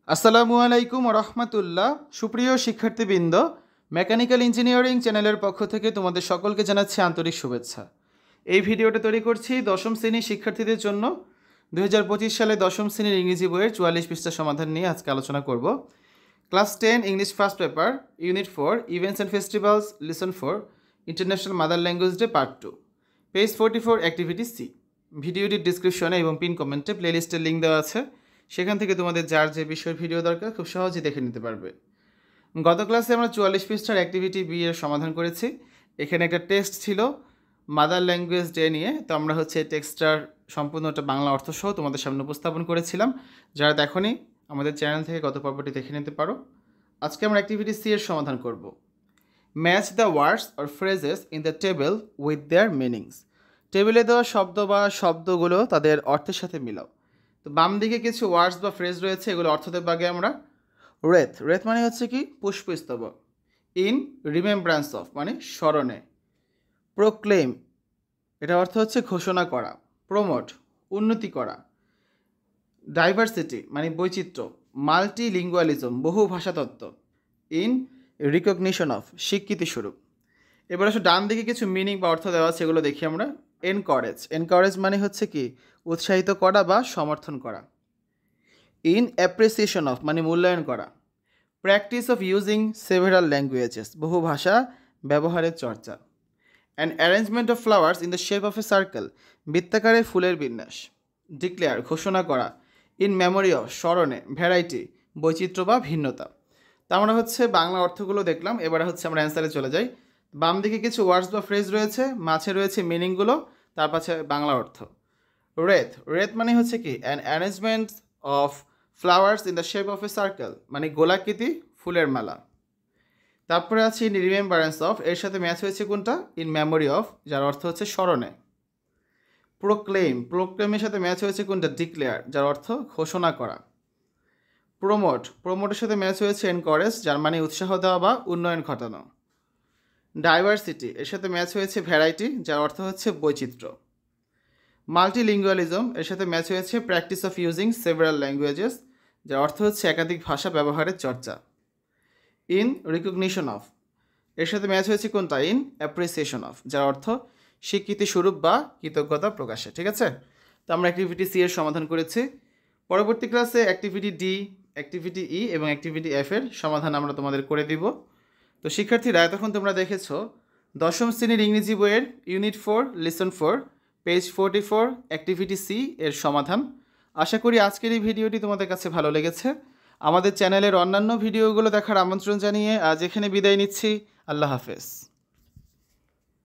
আসসালামু আলাইকুম রহমতুল্লাহ। সুপ্রিয় শিক্ষার্থীবৃন্দ, মেকানিক্যাল ইঞ্জিনিয়ারিং চ্যানেলের পক্ষ থেকে তোমাদের সকলকে জানাচ্ছি আন্তরিক শুভেচ্ছা। এই ভিডিওটা তৈরি করছি দশম শ্রেণীর শিক্ষার্থীদের জন্য। 2025 সালে দশম শ্রেণীর ইংরেজি বইয়ের 44 পৃষ্ঠা সমাধান নিয়ে আজকে আলোচনা করব। Class 10 English first paper, unit 4, events and festivals, lesson 4, international mother language day part 2, page 44, activity C. ভিডিওটির ডিসক্রিপশনে এবং পিন কমেন্টে প্লেলিস্টের লিঙ্ক দেওয়া আছে, সেখান থেকে তোমাদের যার যে বিষয়ের ভিডিও দরকার খুব সহজেই দেখে নিতে পারবে। গত ক্লাসে আমরা 44 পৃষ্ঠার অ্যাক্টিভিটি বি এর সমাধান করেছি। এখানে একটা টেক্সট ছিল মাদার ল্যাঙ্গুয়েজ ডে নিয়ে, তো আমরা টেক্সটটার সম্পূর্ণটা বাংলা অর্থ সহ তোমাদের সামনে উপস্থাপন করেছিলাম। যারা দেখোনি আমাদের চ্যানেল থেকে গত পর্বটি দেখে নিতে পারো। আজকে আমরা অ্যাক্টিভিটি সি এর সমাধান করব। Match the words or phrases in the table with their meanings. টেবিলে দেওয়া শব্দ বা শব্দগুলো তাদের অর্থের সাথে মিলাও। তো বাম দিকে কিছু ওয়ার্ডস বা ফ্রেজ রয়েছে, এগুলো অর্থদের ভাগে আমরা রেথ মানে হচ্ছে কি পুষ্পস্তবক। ইন রিমেম্ব্রান্স অফ মানে স্মরণে। প্রোক্লেম এটা অর্থ হচ্ছে ঘোষণা করা। প্রমোট উন্নতি করা। ডাইভার্সিটি মানে বৈচিত্র্য। মাল্টিলিঙ্গুয়ালিজম বহু ভাষাতত্ত্ব। ইন রিকগনিশন অফ স্বীকৃতিস্বরূপ। এবার আসলে ডান দিকে কিছু মিনিং বা অর্থ দেওয়া আছে, এগুলো দেখি আমরা। এনকারেজ মানে হচ্ছে কি উৎসাহিত করা বা সমর্থন করা। ইন অ্যাপ্রিসিয়েশন অফ মানে মূল্যায়ন করা। Practice of using several languages বহু ভাষা ব্যবহারের চর্চা। And arrangement of flowers in the shape of a circle বৃত্তাকারে ফুলের বিন্যাস। ডিক্লেয়ার ঘোষণা করা। ইন মেমোরি অফ স্মরণে। ভ্যারাইটি বৈচিত্র্য বা ভিন্নতা। তা আমরা বাংলা অর্থগুলো দেখলাম, এবারে আমরা অ্যান্সারে চলে যাই। বাম দিকে কিছু ওয়ার্ডস বা ফ্রেজ রয়েছে, মাঝে রয়েছে মিনিংগুলো, তার পাশে বাংলা অর্থ। রেথ মানে হচ্ছে কি an arrangement of flowers in the shape of a circle মানে গোলাকৃতি ফুলের মালা। তারপরে আছে ইন রিমেম্বারেন্স অফ, এর সাথে ম্যাচ হয়েছে কোনটা ইন মেমোরি অফ, যার অর্থ হচ্ছে স্মরণে। প্রোক্লেমের সাথে ম্যাচ হয়েছে কোনটা ডিক্লেয়ার, যার অর্থ ঘোষণা করা। প্রমোটের সাথে ম্যাচ হয়েছে এনকারেজ, যার মানে উৎসাহ দেওয়া বা উন্নয়ন ঘটানো। ডাইভার্সিটি এর সাথে ম্যাচ হয়েছে ভ্যারাইটি, যার অর্থ হচ্ছে বৈচিত্র্য। মাল্টিলিঙ্গুয়ালিজম এর সাথে ম্যাচ হয়েছে practice of using several languages, যার অর্থ হচ্ছে একাধিক ভাষা ব্যবহারের চর্চা। ইন রিকগনিশন অফ এর সাথে ম্যাচ হয়েছে কোনটা ইন অ্যাপ্রিসিয়েশন অফ, যার অর্থ স্বীকৃতি স্বরূপ বা কৃতজ্ঞতা প্রকাশে। ঠিক আছে, তো আমরা অ্যাক্টিভিটি সি এর সমাধান করেছি। পরবর্তী ক্লাসে অ্যাক্টিভিটি ডি, অ্যাক্টিভিটি ই এবং অ্যাক্টিভিটি এফ এর সমাধান আমরা তোমাদের করে দিব। তো শিক্ষার্থীরা, এতক্ষণ তোমরা দেখেছো দশম শ্রেণীর ইংরেজি বইয়ের unit 4, lesson 4, page 44, activity C এর সমাধান। আশা করি আজকের এই ভিডিওটি তোমাদের কাছে ভালো লেগেছে। আমাদের চ্যানেলের অন্যান্য ভিডিওগুলো দেখার আমন্ত্রণ জানিয়ে আজ এখানে বিদায় নিচ্ছি। আল্লাহ হাফেজ।